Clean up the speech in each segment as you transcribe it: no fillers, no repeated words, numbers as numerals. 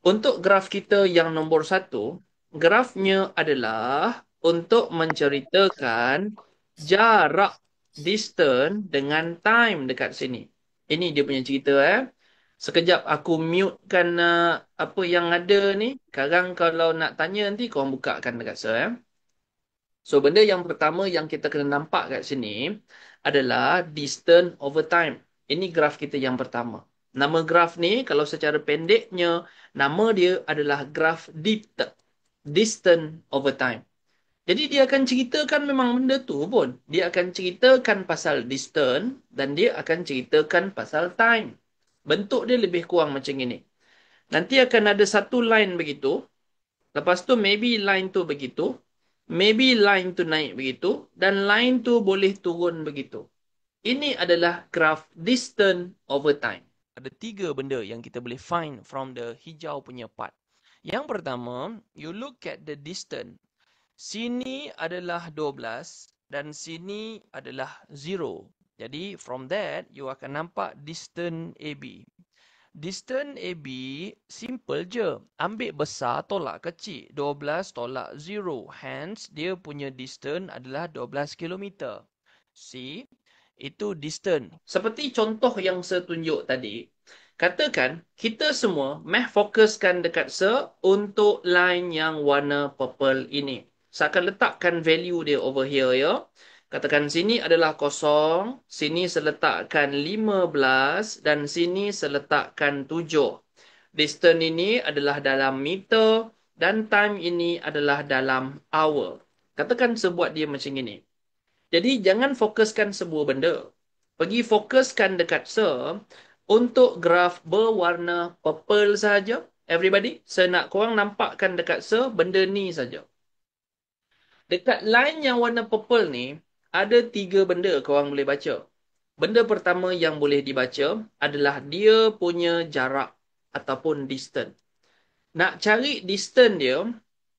Untuk graf kita yang nombor 1, grafnya adalah untuk menceritakan jarak, distance dengan time dekat sini. Ini dia punya cerita Sekejap aku mutekan apa yang ada ni. Sekarang kalau nak tanya nanti korang bukakan dekat saya. So, benda yang pertama yang kita kena nampak kat sini adalah distance over time. Ini graf kita yang pertama. Nama graf ni, kalau secara pendeknya, nama dia adalah graf distance over time. Jadi, dia akan ceritakan memang benda tu pun. Dia akan ceritakan pasal distance dan dia akan ceritakan pasal time. Bentuk dia lebih kurang macam ini. Nanti akan ada satu line begitu. Lepas tu maybe line tu begitu. Maybe line tu naik begitu. Dan line tu boleh turun begitu. Ini adalah graph distance over time. Ada tiga benda yang kita boleh find from the hijau punya part. Yang pertama, you look at the distance. Sini adalah 12 dan sini adalah 0. Jadi from that, you akan nampak distance AB. Distance AB simple je. Ambil besar tolak kecil. 12 tolak 0. Hence, dia punya distance adalah 12 km. See? Itu distance. Seperti contoh yang saya tunjuk tadi. Katakan, kita semua fokuskan dekat untuk line yang warna purple ini. Saya akan letakkan value dia over here ya. Katakan sini adalah 0, sini saya letakkan 15 dan sini saya letakkan 7. Distance ini adalah dalam meter dan time ini adalah dalam hour. Katakan saya buat dia macam ini. Jadi jangan fokuskan sebuah benda. Pergi fokuskan dekat untuk graf berwarna purple saja. Everybody, saya nak korang nampakkan dekat benda ni saja. Dekat line yang warna purple ni, ada 3 benda korang boleh baca. Benda pertama yang boleh dibaca adalah dia punya jarak ataupun distance. Nak cari distance dia,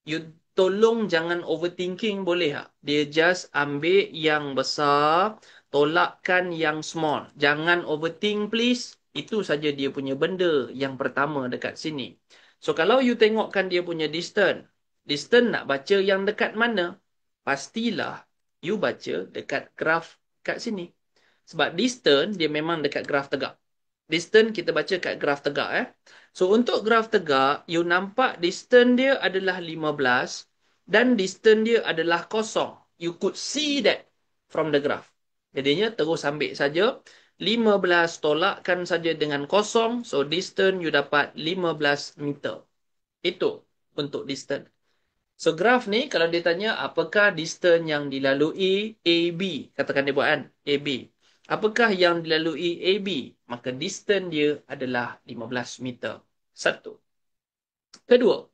you tolong jangan overthinking boleh tak? Dia just ambil yang besar, tolakkan yang small. Jangan overthink please. Itu saja dia punya benda yang pertama dekat sini. So kalau you tengokkan dia punya distance, distance nak baca yang dekat mana? Pastilah you baca dekat graf kat sini. Sebab distance dia memang dekat graf tegak. Distance kita baca kat graf tegak So untuk graf tegak, you nampak distance dia adalah 15 dan distance dia adalah 0. You could see that from the graph. Jadinya terus ambil saja 15 tolakkan saja dengan 0. So distance you dapat 15 meter. Itu untuk distance. So graf ni kalau dia tanya apakah distance yang dilalui AB. Katakan dia buat kan AB. Apakah yang dilalui AB? Maka distance dia adalah 15 meter. Satu. Kedua,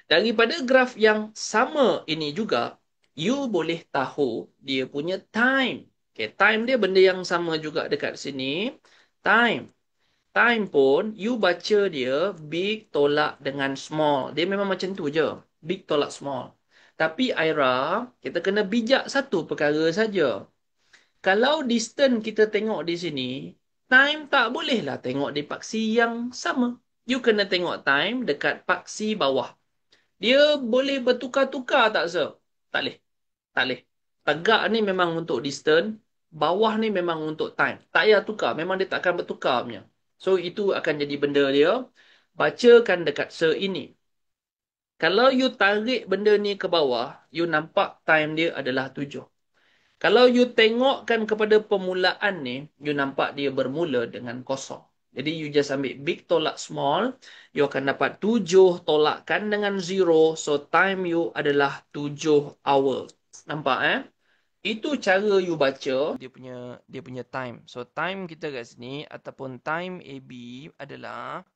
daripada graf yang sama ini juga, you boleh tahu dia punya time. Okay, time dia benda yang sama juga dekat sini. Time. Time pun, you baca dia big tolak dengan small. Dia memang macam tu je. Big tolak small. Tapi Aira, kita kena bijak satu perkara saja. Kalau distance kita tengok di sini, time tak bolehlah tengok di paksi yang sama. You kena tengok time dekat paksi bawah. Dia boleh bertukar-tukar tak, sir? Tak boleh. Tak boleh. Tegak ni memang untuk distance. Bawah ni memang untuk time. Tak payah tukar. Memang dia tak akan bertukar punya. So, itu akan jadi benda dia. Bacakan dekat ini. Kalau you tarik benda ni ke bawah, you nampak time dia adalah 7. Kalau you tengokkan kepada permulaan ni, you nampak dia bermula dengan 0. Jadi you just ambil big tolak small, you akan dapat 7 tolakkan dengan 0. So time you adalah 7 hour. Nampak Itu cara you baca dia punya time. So time kita kat sini ataupun time AB adalah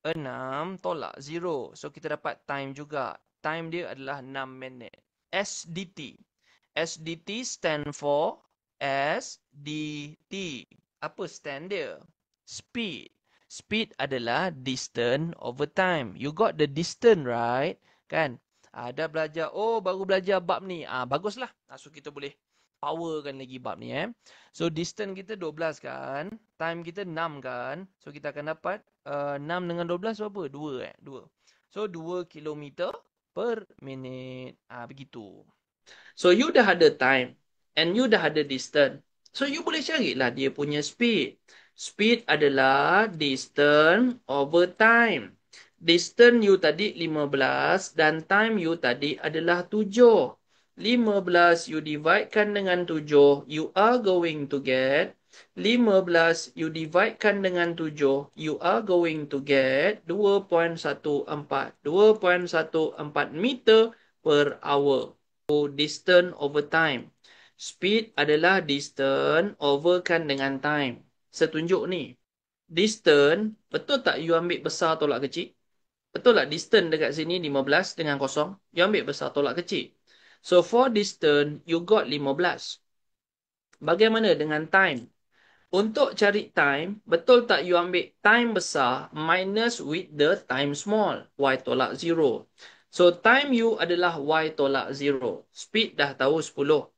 6 tolak 0. So kita dapat time juga. Time dia adalah 6 minit. SDT. SDT stand for SDT. Apa stand dia? Speed. Speed adalah distance over time. You got the distance, right? Kan? Ada belajar. Oh, baru belajar bab ni. Baguslah. So, kita boleh powerkan lagi bab ni. So, distance kita 12 kan? Time kita 6 kan? So, kita akan dapat 6 dengan 12 berapa? 2 2. So, 2 kilometer per minit. Begitu. So, you dah ada time and you dah ada distance. So, you boleh carilah dia punya speed. Speed adalah distance over time. Distance you tadi 15 dan time you tadi adalah 7. 15 you dividekan dengan 7, you are going to get 15 you dividekan dengan 7, you are going to get 2.14. 2.14 meter per hour. Distance over time. Speed adalah distance overkan dengan time. Setunjuk ni. Distance, betul tak you ambil besar tolak kecil? Betul tak distance dekat sini 15 dengan kosong? You ambil besar tolak kecil. So for distance, you got 15. Bagaimana dengan time? Untuk cari time, betul tak you ambil time besar minus with the time small? Y tolak 0. So, time you adalah Y tolak 0. Speed dah tahu 10.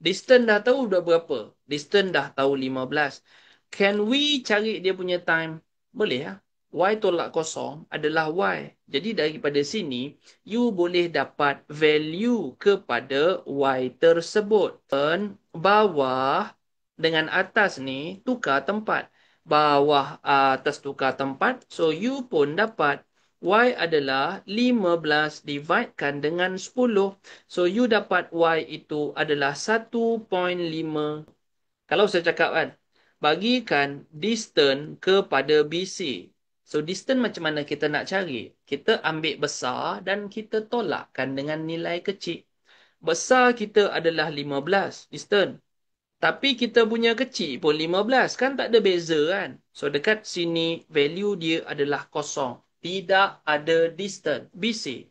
Distance dah tahu dah berapa? Distance dah tahu 15. Can we cari dia punya time? Boleh lah. Y tolak kosong adalah Y. Jadi, daripada sini, you boleh dapat value kepada Y tersebut. Dan bawah dengan atas ni, tukar tempat. Bawah atas tukar tempat. So, you pun dapat Y adalah 15 dividekan dengan 10. So, you dapat Y itu adalah 1.5. Kalau saya cakap kan, bagikan distance kepada BC. So, distance macam mana kita nak cari? Kita ambil besar dan kita tolakkan dengan nilai kecil. Besar kita adalah 15 distance. Tapi kita punya kecil pun 15. Kan tak ada beza kan? So, dekat sini, value dia adalah kosong. Tidak ada distance. BC.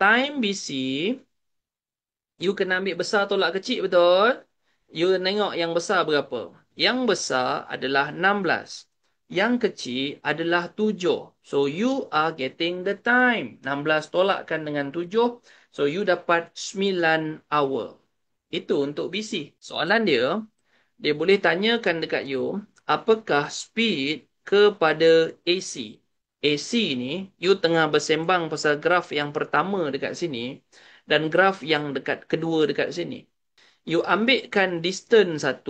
Time BC, you kena ambil besar tolak kecil, betul? You tengok yang besar berapa? Yang besar adalah 16. Yang kecil adalah 7. So, you are getting the time. 16 tolakkan dengan 7. So, you dapat 9 hour. Itu untuk BC. Soalan dia boleh tanyakan dekat you, apakah speed kepada AC? AC ni, you tengah bersembang pasal graf yang pertama dekat sini dan graf yang dekat kedua dekat sini. You ambilkan distance 1,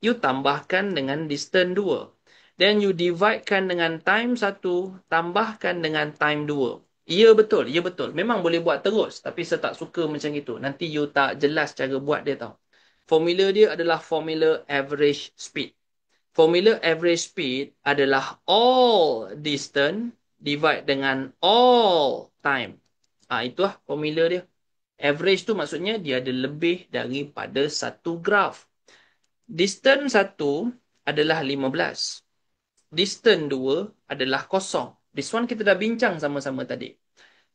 you tambahkan dengan distance 2. Then you dividekan dengan time 1, tambahkan dengan time 2. Ya betul, ya betul. Memang boleh buat terus, tapi saya tak suka macam itu. Nanti you tak jelas cara buat dia tau. Formula dia adalah formula average speed. Formula average speed adalah all distance divide dengan all time. Itulah formula dia. Average tu maksudnya dia ada lebih daripada satu graf. Distance 1 adalah 15. Distance 2 adalah kosong. This one kita dah bincang sama-sama tadi.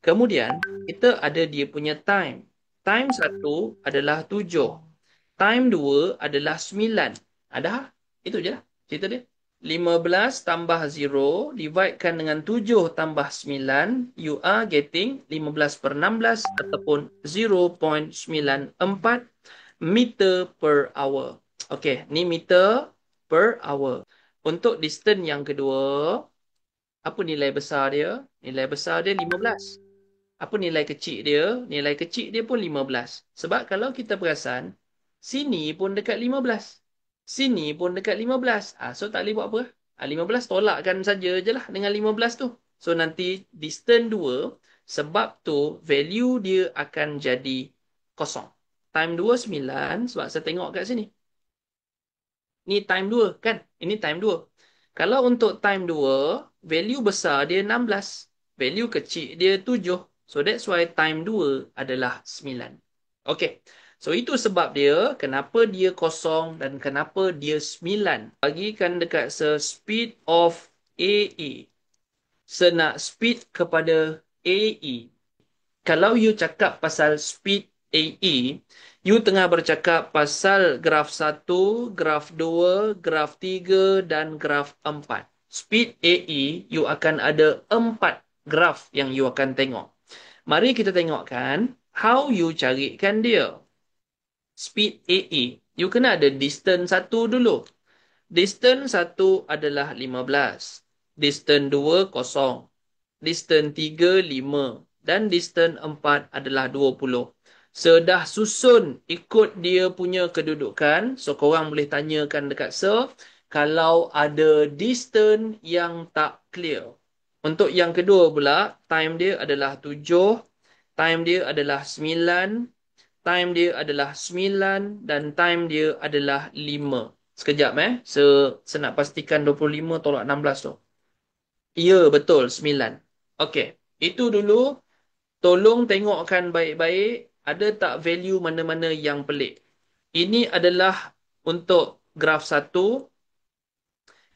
Kemudian, kita ada dia punya time. Time 1 adalah 7. Time 2 adalah 9. Ada? Itu je lah cerita dia. 15 tambah 0, dividekan dengan 7 tambah 9, you are getting 15 per 16 ataupun 0.94 meter per hour. Okey, ni meter per hour. Untuk distance yang kedua, apa nilai besar dia? Nilai besar dia 15. Apa nilai kecil dia? Nilai kecil dia pun 15. Sebab kalau kita perasan, sini pun dekat 15. Sini pun dekat 15. So tak boleh buat apa? 15 tolakkan saja je lah dengan 15 tu. So nanti distance 2, sebab tu value dia akan jadi kosong. Time 2, 9. Sebab saya tengok kat sini. Ni time 2 kan? Ini time 2. Kalau untuk time 2, value besar dia 16. Value kecil dia 7. So that's why time 2 adalah 9. Okay. So itu sebab dia, kenapa dia kosong dan kenapa dia 9. Bagikan dekat speed of AE. Senak speed kepada AE. Kalau you cakap pasal speed AE, you tengah bercakap pasal graf 1, graf 2, graf 3 dan graf 4. Speed AE, you akan ada 4 graf yang you akan tengok. Mari kita tengokkan how you carikan dia. Speed AE, you kena ada distance 1 dulu. Distance 1 adalah 15. Distance 2, kosong. distance 3, 5. Dan distance 4 adalah 20. Sedah susun ikut dia punya kedudukan. So, korang boleh tanyakan dekat Sir kalau ada distance yang tak clear. Untuk yang kedua pula, time dia adalah 7, time dia adalah 9, time dia adalah 9 dan time dia adalah 5. Sekejap saya nak pastikan 25 tolak 16 tu. Ya, betul 9. Okey, itu dulu. Tolong tengokkan baik-baik. Ada tak value mana-mana yang pelik. Ini adalah untuk graf 1.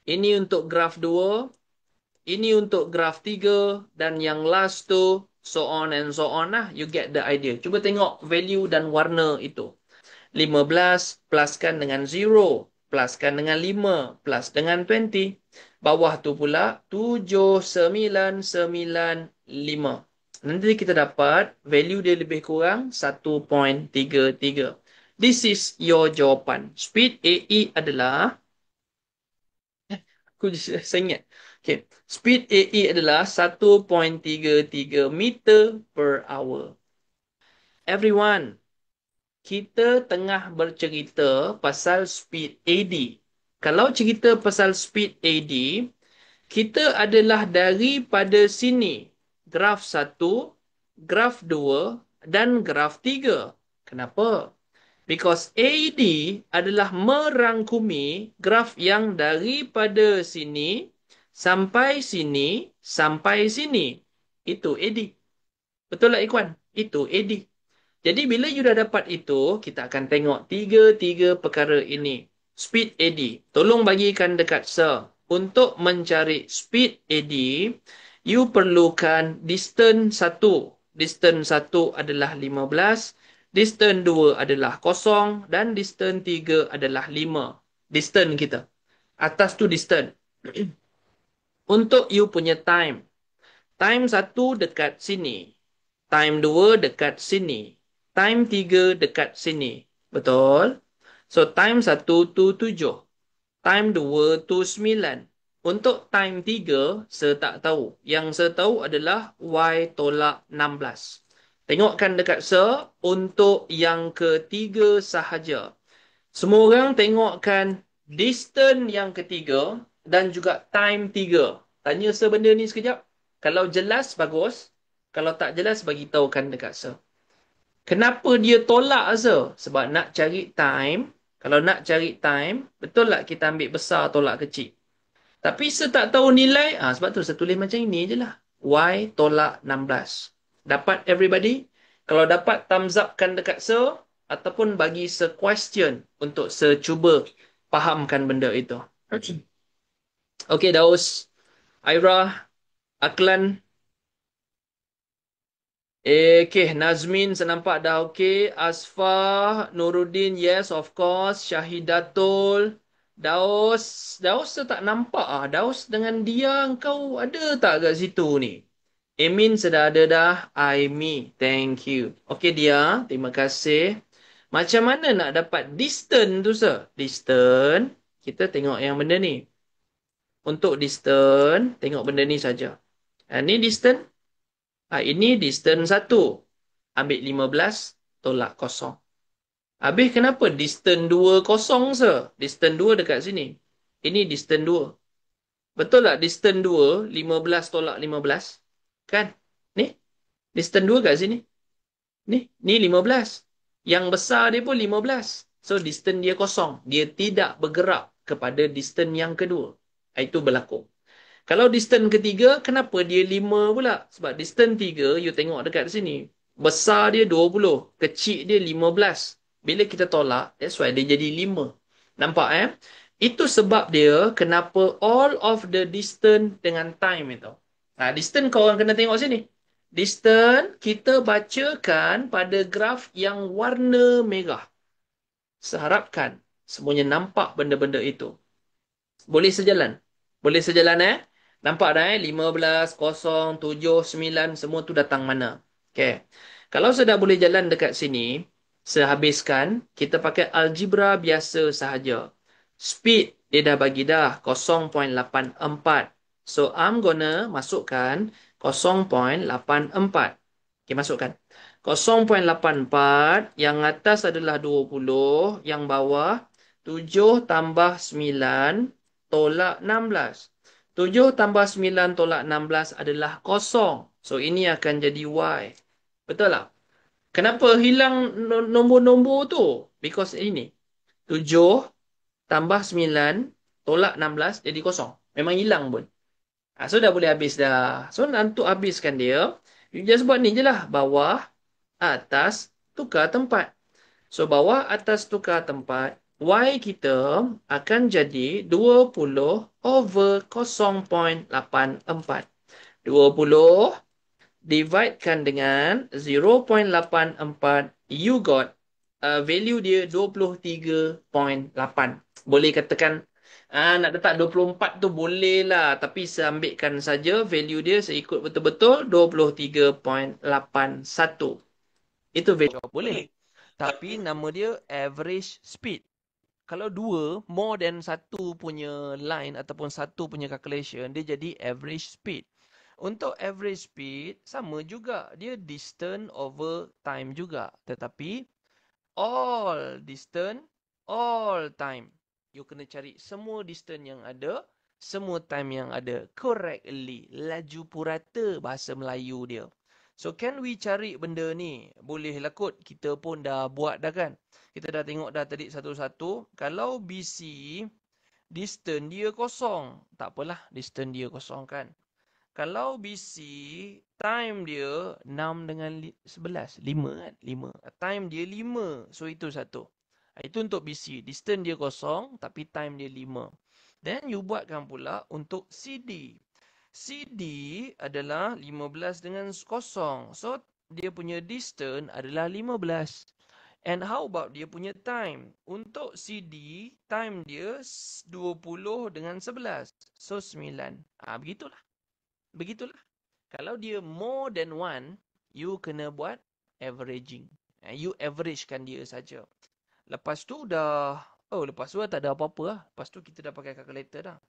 Ini untuk graf 2. Ini untuk graf 3. Dan yang last tu, so on and so on lah. You get the idea. Cuba tengok value dan warna itu. 15 pluskan dengan 0. Pluskan dengan 5. Plus dengan 20. Bawah tu pula 7, 9, 9, 5. Nanti kita dapat value dia lebih kurang 1.33. This is your jawapan. Speed AE adalah saya ingat. Okay. Speed AE adalah 1.33 meter per hour. Everyone, kita tengah bercerita pasal speed AD. Kalau cerita pasal speed AD, kita adalah daripada sini. Graf 1, graf 2 dan graf 3. Kenapa? Because AD adalah merangkumi graf yang daripada sini sampai sini sampai sini. Itu AD. Betul tak Ikhwan? Itu AD. Jadi bila you dah dapat itu, kita akan tengok tiga-tiga perkara ini. Speed AD. Tolong bagikan dekat Sir. Untuk mencari speed AD, you perlukan distance 1. Distance 1 adalah 15. Distance 2 adalah 0. Dan distance 3 adalah 5. Distance kita. Atas tu distance. Untuk you punya time. Time 1 dekat sini. Time 2 dekat sini. Time 3 dekat sini. Betul? So, time 1 tu 7. Time 2 tu 9. Untuk time 3, saya tak tahu. Yang saya tahu adalah Y tolak 16. Tengokkan dekat saya untuk yang ketiga sahaja. Semua orang tengokkan distance yang ketiga dan juga time 3. Tanya saya benda ni sekejap. Kalau jelas, bagus. Kalau tak jelas, bagi tahukan dekat saya. Kenapa dia tolak Azhar? Sebab nak cari time. Kalau nak cari time, betul tak kita ambil besar tolak kecil? Tapi saya tak tahu nilai. Sebab tu saya tulis macam ini je lah. Y tolak 16. Dapat everybody? Kalau dapat, thumbs up kan dekat saya. Ataupun bagi saya question untuk saya cuba fahamkan benda itu. Okay, Daus. Aira. Aklan. Okay, Nazmin saya nampak dah okay. Asfah, Nuruddin, yes of course. Syahidatul. Daus, Daus saya tak nampak Daus dengan dia kau ada tak kat situ ni? Emin sudah ada dah. Aimi, thank you. Okay dia, terima kasih. Macam mana nak dapat distance tu sir? Distance, kita tengok yang benda ni. Untuk distance, tengok benda ni saja. Ni distance. Ini distance 1. Ambil 15, tolak 0. Habis kenapa distance 2 kosong sir? Distance 2 dekat sini. Ini distance 2. Betul tak distance 2, 15 tolak 15? Kan? Ni, distance 2 kat sini. Ni 15. Yang besar dia pun 15. So, distance dia kosong. Dia tidak bergerak kepada distance yang kedua. Itu berlaku. Kalau distance ketiga, kenapa dia 5 pula? Sebab distance 3, you tengok dekat sini. Besar dia 20. Kecil dia 15. Bila kita tolak, that's why dia jadi 5. Nampak Itu sebab dia kenapa all of the distance dengan time itu. Distance kau orang kena tengok sini. Distance kita bacakan pada graf yang warna merah. Seharapkan semuanya nampak benda-benda itu. Boleh sejalan? Boleh sejalan Nampak dah 15, 0, 7, 9 semua tu datang mana? Okay. Kalau saya dah boleh jalan dekat sini, saya habiskan, kita pakai algebra biasa sahaja. Speed dia dah bagi dah 0.84. So I'm gonna masukkan 0.84. Okey, masukkan. 0.84, yang atas adalah 20, yang bawah 7 tambah 9 tolak 16. 7 tambah 9 tolak 16 adalah kosong. So, ini akan jadi Y. Betul tak? Kenapa hilang nombor-nombor tu? Because ini. 7 tambah 9 tolak 16 jadi kosong. Memang hilang pun. So, dah boleh habis dah. So, untuk habiskan dia, you just buat ni je lah. Bawah, atas, tukar tempat. So, bawah, atas, tukar tempat. Y kita akan jadi 20 over 0.84. 20 dividekan dengan 0.84. You got value dia 23.8. Boleh katakan nak letak 24 tu boleh lah. Tapi saya ambilkan saja value dia, saya ikut betul-betul 23.81. Itu value. Boleh. Tapi nama dia average speed. Kalau dua, more than satu punya line ataupun satu punya calculation, dia jadi average speed. Untuk average speed, sama juga. Dia distance over time juga. Tetapi, all distance, all time. You kena cari semua distance yang ada, semua time yang ada. Correctly. Laju purata bahasa Melayu dia. So, can we cari benda ni? Boleh lah kot. Kita pun dah buat dah kan. Kita dah tengok dah tadi satu-satu. Kalau BC, distance dia kosong. Tak apalah, distance dia kosong kan. Kalau BC, time dia 6 dengan 11. 5 kan? 5. Time dia 5. So, itu satu. Itu untuk BC. Distance dia kosong, tapi time dia 5. Then, you buatkan pula untuk CD. CD adalah 15 dengan kosong. So, dia punya distance adalah 15. And how about dia punya time? Untuk CD, time dia 20 dengan 11. So, 9. Begitulah. Begitulah. Kalau dia more than 1, you kena buat averaging. You averagekan dia saja. Lepas tu dah... lepas tu tak ada apa-apa lah. Lepas tu kita dah pakai calculator dah.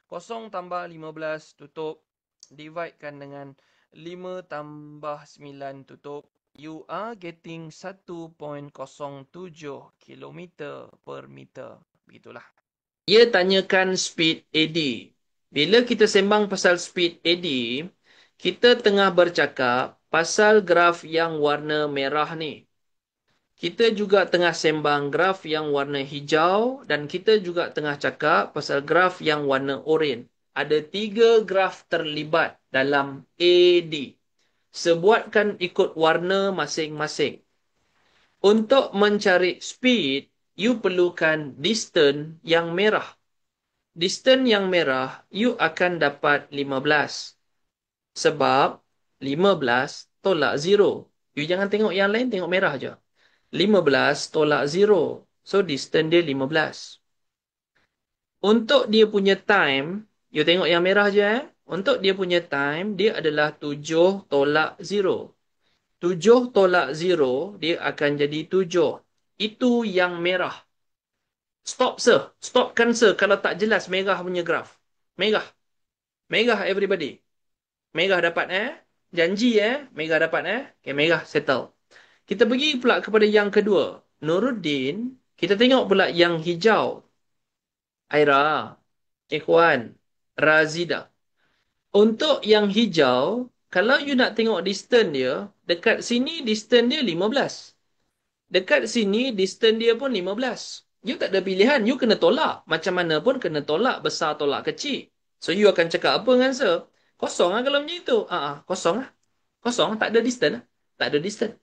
0 tambah 15 tutup. Dividekan dengan 5 tambah 9 tutup. You are getting 1.07 km per meter. Begitulah. Dia tanyakan speed AD. Bila kita sembang pasal speed AD, kita tengah bercakap pasal graf yang warna merah ni. Kita juga tengah sembang graf yang warna hijau dan kita juga tengah cakap pasal graf yang warna oranye. Ada 3 graf terlibat dalam AD. Sebuatkan ikut warna masing-masing. Untuk mencari speed, you perlukan distance yang merah. Distance yang merah, you akan dapat 15. Sebab 15 tolak 0. You jangan tengok yang lain, tengok merah je. 15 tolak 0. So, distance dia 15. Untuk dia punya time, you tengok yang merah je. Untuk dia punya time, dia adalah 7 tolak 0. 7 tolak 0, dia akan jadi 7. Itu yang merah. Stop, sir. Stopkan, sir, kalau tak jelas merah punya graf. Merah. Merah, everybody. Merah dapat, Janji, Merah dapat, Okay, merah, settle. Kita pergi pula kepada yang kedua. Nuruddin. Kita tengok pula yang hijau. Aira. Ikhwan. Razida. Untuk yang hijau, kalau you nak tengok distance dia, dekat sini distance dia 15. Dekat sini, distance dia pun 15. You tak ada pilihan. You kena tolak. Macam mana pun kena tolak. Besar tolak kecil. So, you akan cakap apa dengan answer? Kosong lah kalau macam itu. Kosong lah. Kosong. Tak ada distance lah. Tak ada distance.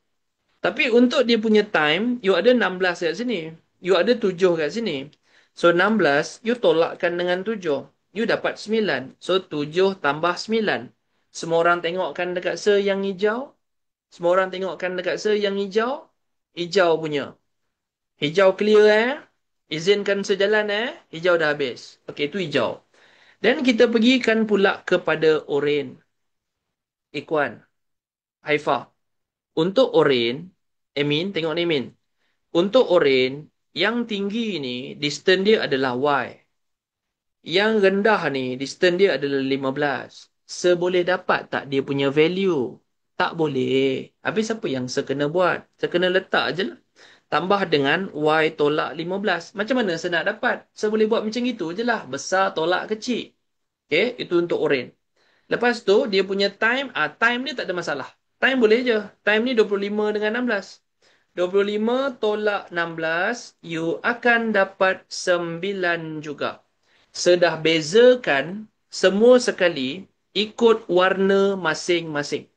Tapi untuk dia punya time, you ada 16 kat sini. You ada 7 kat sini. So, 16, you tolakkan dengan 7. You dapat 9. So, 7 tambah 9. Semua orang tengokkan dekat yang hijau. Semua orang tengokkan dekat yang hijau. Hijau punya. Hijau clear, Izinkan sejalan, Hijau dah habis. Okey, itu hijau. Dan kita pergikan pula kepada oranye. Ikhwan. Haifa. Untuk oranye, Emin, tengok ni Emin. Untuk oranye, yang tinggi ni, distance dia adalah Y. Yang rendah ni, distance dia adalah 15. Seboleh dapat tak dia punya value? Tak boleh. Habis apa yang saya kena buat? Saya kena letak je lah. Tambah dengan Y tolak 15. Macam mana saya nak dapat? Saya boleh buat macam itu je lah. Besar tolak kecil. Okay, itu untuk oren. Lepas tu, dia punya time, time ni tak ada masalah. Time boleh je. Time ni 25 dengan 16. 25 tolak 16, you akan dapat 9 juga. Sedah bezakan semua sekali ikut warna masing-masing.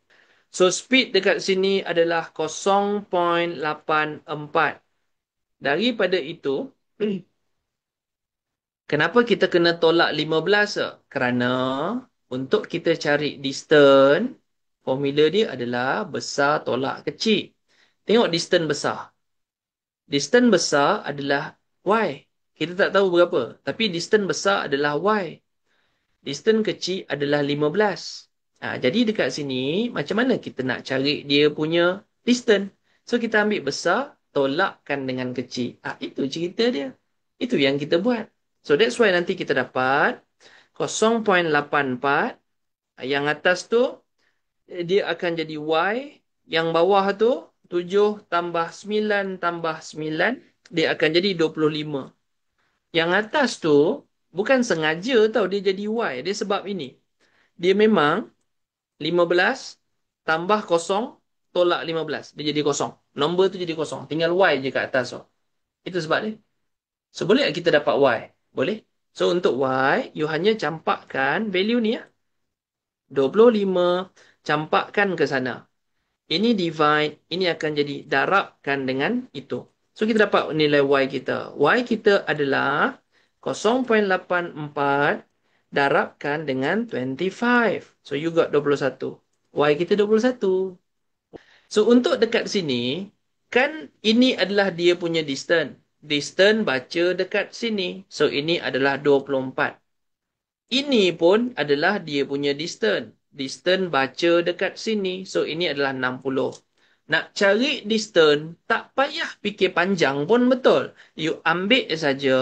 So, speed dekat sini adalah 0.84. Daripada itu, kenapa kita kena tolak 15? Kerana untuk kita cari distance, formula dia adalah besar tolak kecil. Tengok distance besar. Distance besar adalah Y. Kita tak tahu berapa. Tapi distance besar adalah Y. Distance kecil adalah 15. Jadi dekat sini, macam mana kita nak cari dia punya distance? So, kita ambil besar, tolakkan dengan kecil. Itu cerita dia. Itu yang kita buat. So, that's why nanti kita dapat 0.84. Yang atas tu, dia akan jadi Y. Yang bawah tu, 7 tambah 9 tambah 9. Dia akan jadi 25. Yang atas tu, bukan sengaja tau dia jadi Y. Dia sebab ini. Dia memang 15 tambah kosong tolak 15. Dia jadi kosong. Nombor tu jadi kosong. Tinggal Y je kat atas. So. Itu sebab dia. So, boleh tak kita dapat Y? Boleh. So, untuk Y, you hanya campakkan value ni. 25 campakkan ke sana. Ini divide. Ini akan jadi darabkan dengan itu. So, kita dapat nilai Y kita. Y kita adalah 0.84 darabkan dengan 25. So, you got 21. Y kita 21. So, untuk dekat sini, kan ini adalah dia punya distance. Distance baca dekat sini. So, ini adalah 24. Ini pun adalah dia punya distance. Distance baca dekat sini. So, ini adalah 60. Nak cari distance, tak payah fikir panjang pun betul. You ambil saja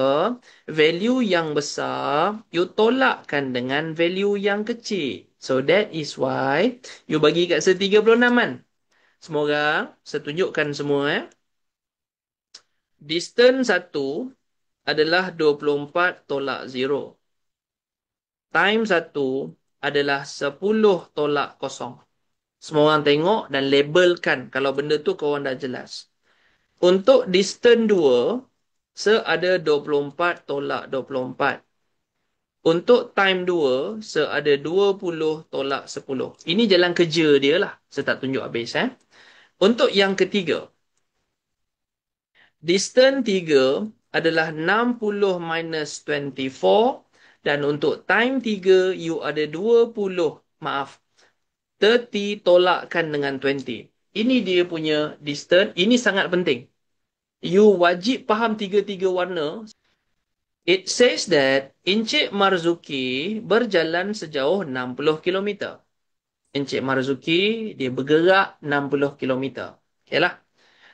value yang besar, you tolakkan dengan value yang kecil. So, that is why you bagi kat saya 36 kan? Semua orang, saya tunjukkan semua. Distance 1 adalah 24 tolak 0. Time 1 adalah 10 tolak 0. Semua orang tengok dan labelkan kalau benda tu korang dah jelas. Untuk distance 2, seada 24 tolak 24. Untuk time 2, seada 20 tolak 10. Ini jalan kerja dia lah. Saya tak tunjuk habis. Untuk yang ketiga, distance 3 adalah 60 minus 24. Dan untuk time 3, you ada 20. Maaf. 30 tolakkan dengan 20. Ini dia punya distance. Ini sangat penting. You wajib faham tiga-tiga warna. It says that Encik Marzuki berjalan sejauh 60 kilometer. Encik Marzuki, dia bergerak 60 kilometer. Okay lah.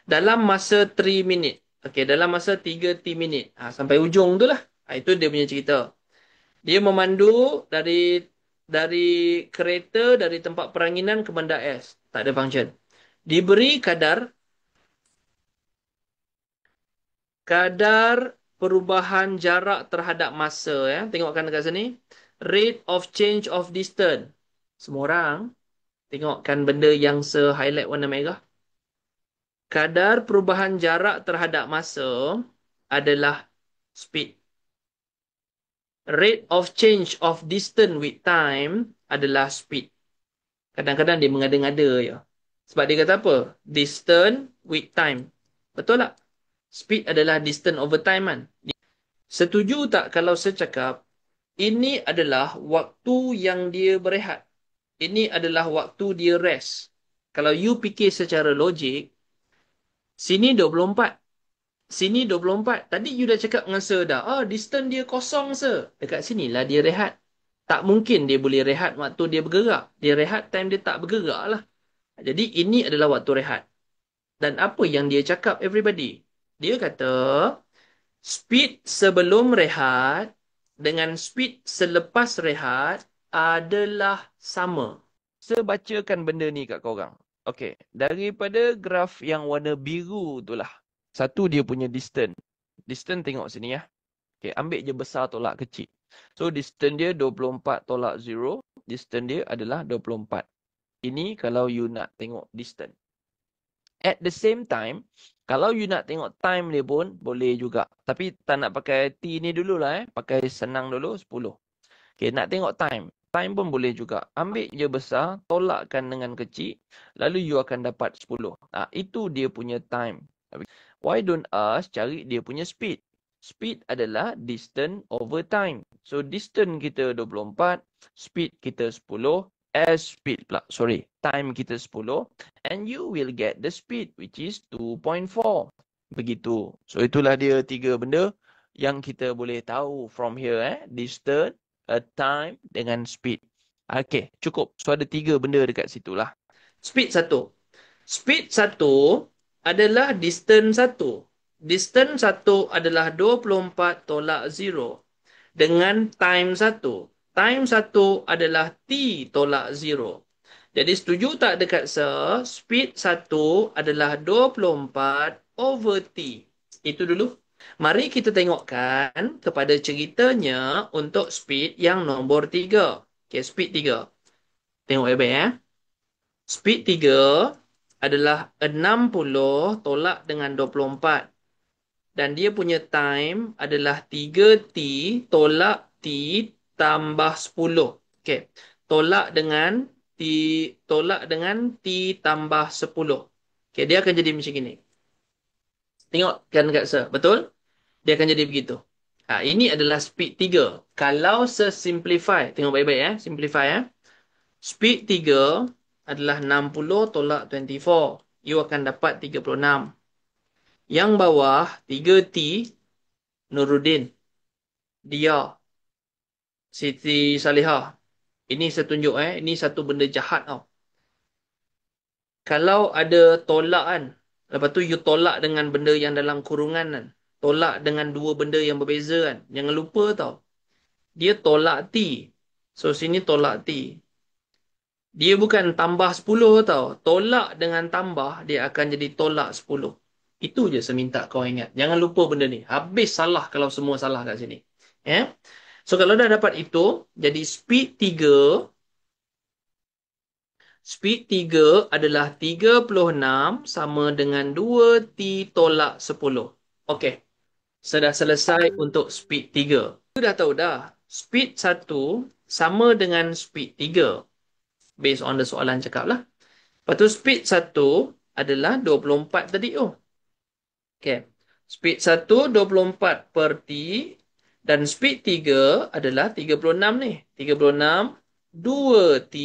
Dalam masa 3 minit. Okay, dalam masa 3 minit. Sampai ujung tu lah. Itu dia punya cerita. Dia memandu dari kereta, dari tempat peranginan ke Bandar S. Tak ada function. Diberi kadar perubahan jarak terhadap masa. Tengokkan dekat sini. Rate of change of distance. Semua orang tengokkan benda yang se-highlight warna merah. Kadar perubahan jarak terhadap masa adalah speed. Rate of change of distance with time adalah speed. Kadang-kadang dia mengada-ngada je. Sebab dia kata apa? Distance with time. Betul tak? Speed adalah distance over time kan? Setuju tak kalau saya cakap, ini adalah waktu yang dia berehat. Ini adalah waktu dia rest. Kalau you fikir secara logik, sini 24. Sini 24. Tadi you dah cakap dengan saya dah. Distance dia kosong sir. Dekat sinilah dia rehat. Tak mungkin dia boleh rehat waktu dia bergerak. Dia rehat time dia tak bergerak lah. Jadi ini adalah waktu rehat. Dan apa yang dia cakap everybody? Dia kata, speed sebelum rehat dengan speed selepas rehat adalah sama. Saya bacakan benda ni kat korang. Okey, daripada graf yang warna biru itulah. Satu dia punya distance. Distance tengok sini ya. Okey, ambil je besar tolak kecil. So distance dia 24 tolak 0. Distance dia adalah 24. Ini kalau you nak tengok distance. At the same time, kalau you nak tengok time dia pun boleh juga. Tapi tak nak pakai T ni dululah. Pakai senang dulu 10. Okay, nak tengok time. Time pun boleh juga. Ambil je besar, tolakkan dengan kecil. Lalu you akan dapat 10. Itu dia punya time. Why don't us cari dia punya speed? Speed adalah distance over time. So distance kita 24, speed kita 10. Speed pula, sorry. Time kita 10. And you will get the speed which is 2.4. Begitu. So itulah dia 3 benda yang kita boleh tahu from here. Distance, time dengan speed. Okay, cukup. So ada 3 benda dekat situ lah. Speed 1. Speed 1 adalah distance 1. Distance 1 adalah 24 tolak 0. Dengan time 1. Time 1 adalah T tolak 0. Jadi setuju tak dekat Sir? Speed 1 adalah 24 over T. Itu dulu. Mari kita tengokkan kepada ceritanya untuk speed yang nombor 3. Okay, speed 3. Tengok baik-baik ya. Speed 3 adalah 60 tolak dengan 24. Dan dia punya time adalah 3T tolak T tambah 10. Okay. Tolak dengan T tambah 10. Okay, dia akan jadi macam ni. Tengok kan kat Sir. Betul? Dia akan jadi begitu. Ini adalah speed 3. Kalau simplify. Tengok baik-baik simplify Speed 3 adalah 60 tolak 24. You akan dapat 36. Yang bawah 3T Nuruddin. Dia. Siti Salihah. Ini saya tunjuk Ini satu benda jahat tau. Kalau ada tolak kan. Lepas tu you tolak dengan benda yang dalam kurungan kan. Tolak dengan 2 benda yang berbeza kan. Jangan lupa tau. Dia tolak T. So sini tolak T. Dia bukan tambah 10 tau. Tolak dengan tambah, dia akan jadi tolak 10. Itu je saya minta kau ingat. Jangan lupa benda ni. Habis salah kalau semua salah kat sini. So kalau dah dapat itu, jadi speed 3. Speed 3 adalah 36 sama dengan 2T tolak 10. Okey. Saya dah selesai untuk speed 3. You dah tahu dah. Speed 1 sama dengan speed 3. Based on the soalan cakap lah. Lepas tu speed 1 adalah 24 tadi Okay. Speed 1 24 per T. Dan speed 3 adalah 36 ni. 36 2T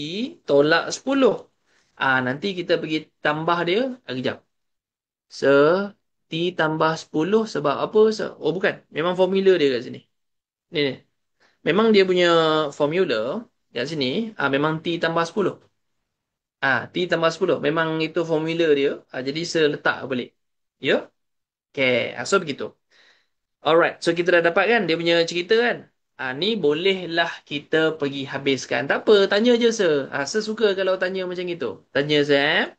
tolak 10. Nanti kita pergi tambah dia. Kejap. T tambah 10 sebab apa? Oh bukan. Memang formula dia kat sini. Ni. Memang dia punya formula kat sini. Memang T tambah 10. T tambah 10. Memang itu formula dia. Jadi saya letak balik. Ya? Okay. So begitu. Alright. So kita dah dapat kan dia punya cerita kan? Ni bolehlah kita pergi habiskan. Tak apa. Tanya je sir. Saya suka kalau tanya macam itu. Tanya saya.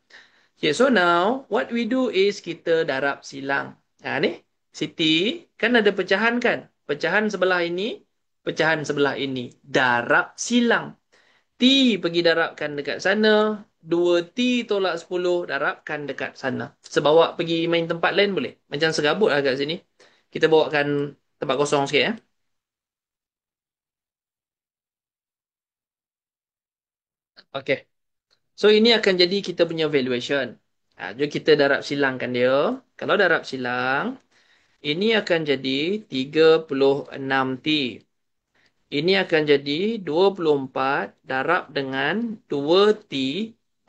Okay. So now, what we do is kita darab silang. Ni. Siti. Kan ada pecahan kan? Pecahan sebelah ini. Pecahan sebelah ini. Darab silang. T pergi darabkan dekat sana. 2T tolak 10 darabkan dekat sana. Sebawa pergi main tempat lain boleh? Macam serabut lah kat sini. Kita bawakan tempat kosong sikit Okay. So ini akan jadi kita punya valuation. Jom kita darab silangkan dia. Kalau darab silang, ini akan jadi 36T. Ini akan jadi 24 darab dengan 2T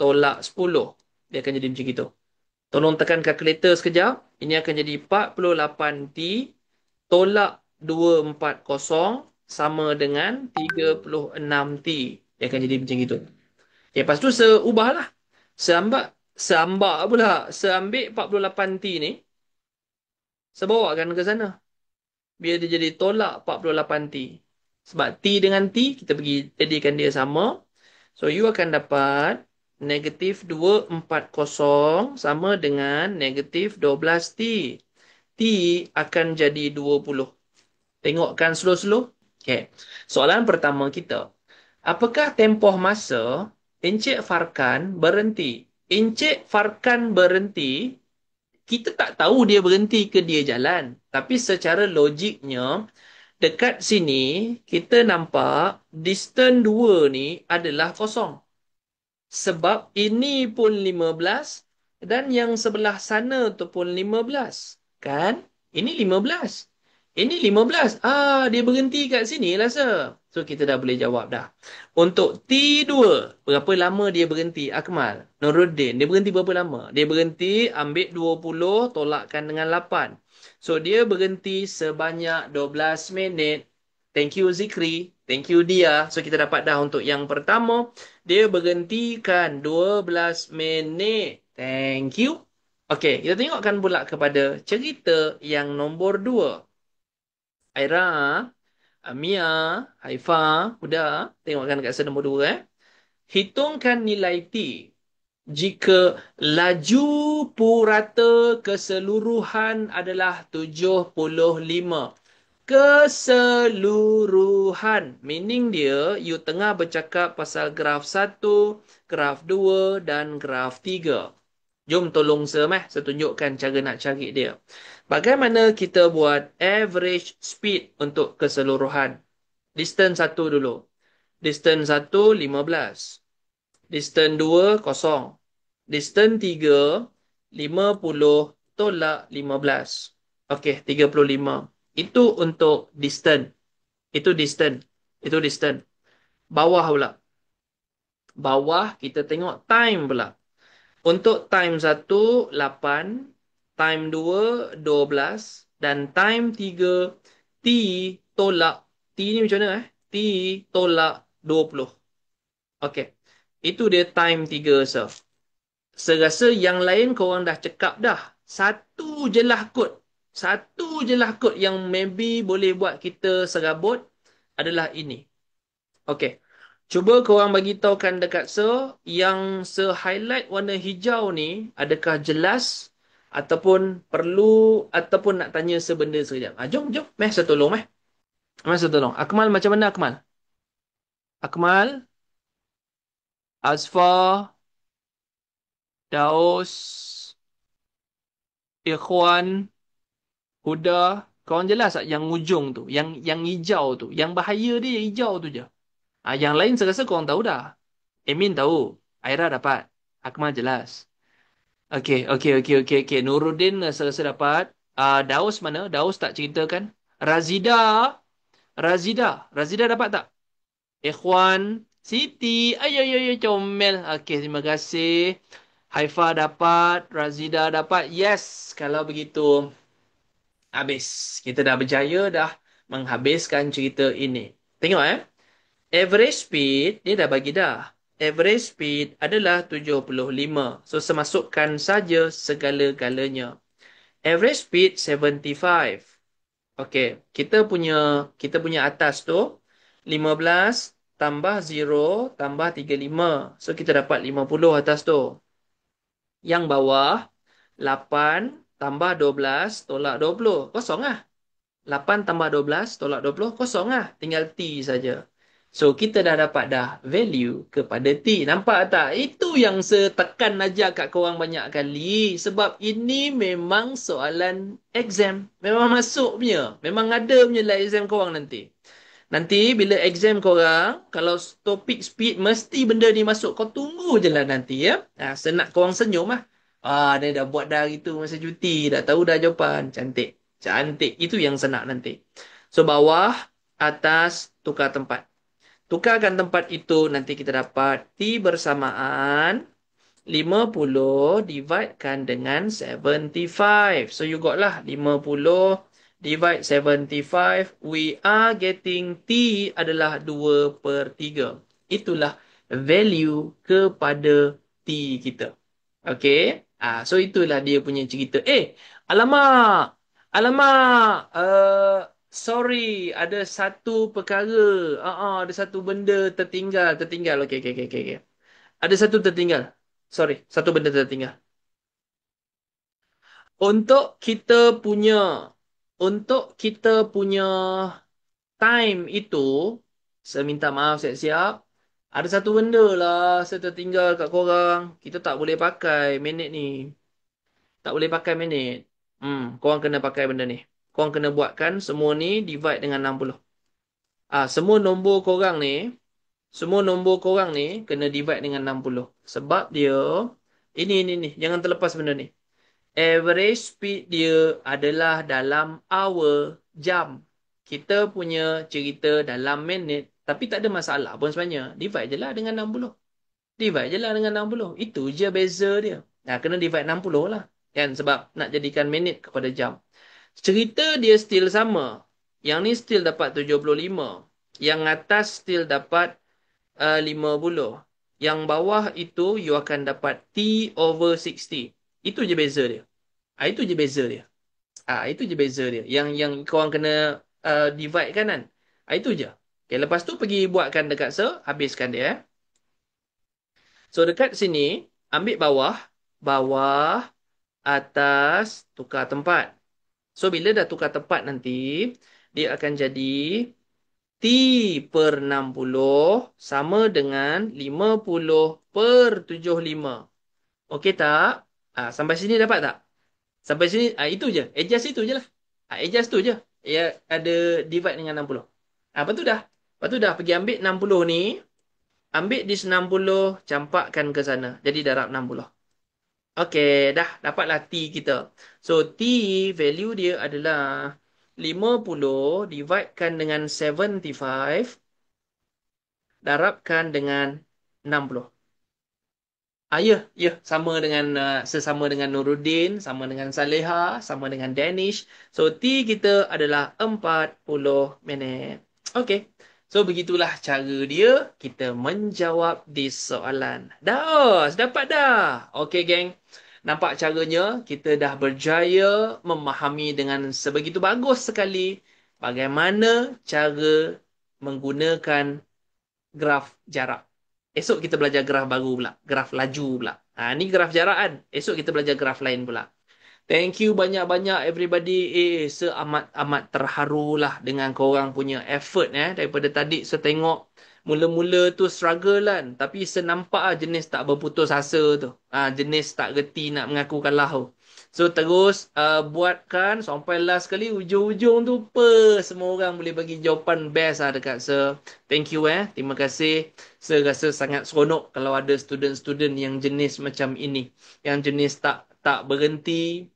tolak 10. Dia akan jadi macam itu. Tolong tekan kalkulator sekejap. Ini akan jadi 48T tolak 240 sama dengan 36T. Dia akan jadi macam itu. Lepas tu saya ubahlah. Seambak pula. Saya ambil 48T ni. Saya bawakan ke sana. Biar dia jadi tolak 48T. Sebab T dengan T, kita pergi jadikan dia sama. So, you akan dapat negatif 240 sama dengan negatif 12T. T akan jadi 20. Tengokkan slow-slow. Okay. Soalan pertama kita. Apakah tempoh masa Encik Farkan berhenti? Encik Farkan berhenti, kita tak tahu dia berhenti ke dia jalan. Tapi secara logiknya, dekat sini, kita nampak distance 2 ni adalah kosong. Sebab ini pun 15 dan yang sebelah sana tu pun 15. Kan? Ini 15. Ini 15. Dia berhenti kat sini lah, sir. So, kita dah boleh jawab dah. Untuk T2, berapa lama dia berhenti? Akmal, Nuruddin, dia berhenti berapa lama? Dia berhenti ambil 20, tolakkan dengan 8. So, dia berhenti sebanyak 12 minit. Thank you, Zikri. Thank you, Dia. So, kita dapat dah untuk yang pertama. Dia berhentikan 12 minit. Thank you. Okey, kita tengokkan pula kepada cerita yang nombor 2. Aira, Amia, Haifa, Huda. Tengokkan kat set nombor 2. Hitungkan nilai T jika laju purata keseluruhan adalah 75. Keseluruhan. Meaning dia, you tengah bercakap pasal graf 1, graf 2 dan graf 3. Jom tolong saya tunjukkan cara nak cari dia. Bagaimana kita buat average speed untuk keseluruhan? Distance 1 dulu. Distance 1, 15. Distance 2, kosong. Distance 3, 50 tolak 15. Okey, 35. Itu untuk distance. Itu distance. Itu distance. Bawah pula. Bawah kita tengok time pula. Untuk time 1, 8. Time 2, 12. Dan time 3, T tolak. T ni macam mana T tolak 20. Okey. Itu dia time 3, sir. Saya rasa yang lain korang dah cekap dah. Satu je lah kot. Satu je lah kot yang maybe boleh buat kita serabut adalah ini. Okey. Cuba korang bagi tahukan dekat yang highlight warna hijau ni adakah jelas ataupun perlu ataupun nak tanya sebenda sekejap. Jom. Meh saya tolong meh. Meh saya tolong. Akmal macam mana Akmal? Akmal? Azfar? Daus? Ikhwan? Huda, kawan jelas tak yang ujung tu, yang hijau tu, yang bahaya dia yang hijau tu je. Yang lain saya rasa korang tahu dah. Emin tahu, Aira dapat, Akmal jelas. Okey. Nuruddin saya rasa dapat. Daus mana? Daus tak ceritakan. Razida, Razida dapat tak? Ikhwan, Siti, ayo comel. Okey, terima kasih. Haifa dapat, Razida dapat. Yes, kalau begitu habis. Kita dah berjaya dah menghabiskan cerita ini. Tengok Average speed, dia dah bagi dah. Average speed adalah 75. So, semasukkan saja segala-galanya. Average speed 75. Okey, kita punya atas tu 15 tambah 0 tambah 35. So, kita dapat 50 atas tu. Yang bawah 8 tambah 12 tolak 20. Kosong lah. 8 tambah 12 tolak 20, kosong lah. Tinggal T saja. So, kita dah dapat dah value kepada T. Nampak tak? Itu yang saya tekan aja kat korang banyak kali. Sebab ini memang soalan exam. Memang masuk punya. Memang ada punya lah exam korang nanti. Nanti bila exam korang, kalau topik speed, mesti benda ni masuk. Kau tunggu je lah nanti ya. Saya nak korang senyum lah. Dia dah buat dah gitu masa cuti. Dah tahu dah jawapan. Cantik. Cantik. Itu yang saya nak nanti. So, bawah, atas, tukar tempat. Tukarkan tempat itu, nanti kita dapat T bersamaan 50 dividekan dengan 75. So, you got lah 50 divide 75. We are getting T adalah 2/3. Itulah value kepada T kita. Okay. So, itulah dia punya cerita. Alamak. Alamak. Sorry, ada satu perkara. Ada satu benda tertinggal. Tertinggal. Okey, okey, okey, okey. Ada satu tertinggal. Sorry, satu benda tertinggal. Untuk kita punya, untuk kita punya time itu, saya minta maaf siap-siap. Ada satu benda lah saya tertinggal kat korang. Kita tak boleh pakai minit ni. Tak boleh pakai minit. Korang kena pakai benda ni. Korang kena buatkan semua ni divide dengan 60. Semua nombor korang ni, semua nombor korang ni kena divide dengan 60. Sebab dia, ini. Jangan terlepas benda ni. Average speed dia adalah dalam hour, jam. Kita punya cerita dalam minit. Tapi tak ada masalah pun sebenarnya. Divide je lah dengan 60. Divide je lah dengan 60. Itu je beza dia. Kena divide 60 lah. Kan? Sebab nak jadikan minit kepada jam. Cerita dia still sama. Yang ni still dapat 75. Yang atas still dapat 50. Yang bawah itu you akan dapat T over 60. Itu je beza dia. Itu je beza dia. Itu je beza dia. Yang korang kena divide kan. Itu je. Okay, lepas tu pergi buatkan dekat habiskan dia. So dekat sini, ambil bawah, bawah, atas, tukar tempat. So bila dah tukar tempat nanti, dia akan jadi T per 60 sama dengan 50 per 75. Okey tak? Sampai sini dapat tak? Sampai sini, itu je. Adjust itu je lah. Adjust tu je. Ya, ada divide dengan 60. Lepas tu dah. Lepas tu dah pergi ambil 60 ni. Ambil dis 60, campakkan ke sana. Jadi darab 60. Okey, dah. Dapatlah T kita. So, T value dia adalah 50 dividekan dengan 75. Darabkan dengan 60. Ya. Sesama dengan Nuruddin, sama dengan Saleha, sama dengan Danish. So, T kita adalah 40 minit. Okey. So, begitulah cara dia kita menjawab di soalan. Dapat dah. Okey, geng. Nampak caranya kita dah berjaya memahami dengan sebegitu bagus sekali bagaimana cara menggunakan graf jarak. Esok kita belajar graf baru pula. Graf laju pula. Ni graf jarak kan. Esok kita belajar graf lain pula. Thank you banyak-banyak everybody. Seamat-amat terharulah dengan korang punya effort daripada tadi saya tengok mula-mula tu struggle kan. Tapi saya nampak jenis tak berputus asa tu. Jenis tak reti nak mengaku kalah tu. So terus buatkan sampai last kali ujung-ujung tu semua orang boleh bagi jawapan best dekat saya. Thank you Terima kasih. Saya rasa sangat seronok kalau ada student-student yang jenis macam ini. Yang jenis tak berhenti,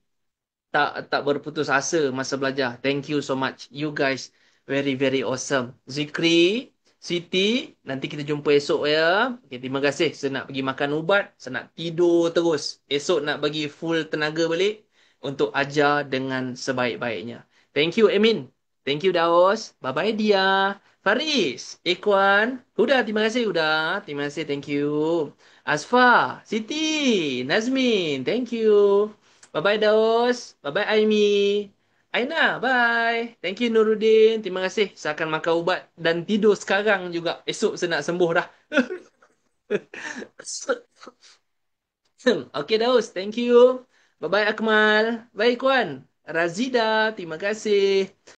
tak berputus asa masa belajar. Thank you so much. You guys very very awesome. Zikri, Siti, nanti kita jumpa esok ya. Okay, terima kasih. Saya nak pergi makan ubat, saya nak tidur terus. Esok nak bagi full tenaga balik untuk ajar dengan sebaik-baiknya. Thank you Emin. Thank you Daos. Bye bye Dia. Faris, Ikwan, Huda, terima kasih Huda. Terima kasih, thank you. Asfa, Siti, Nazmin, thank you. Bye-bye Daos. Bye-bye Aimi. Aina, bye. Thank you Nuruddin. Terima kasih. Saya akan makan ubat dan tidur sekarang juga. Esok saya nak sembuh dah. Okay Daus, thank you. Bye-bye Akmal. Bye Kuan. Razida, terima kasih.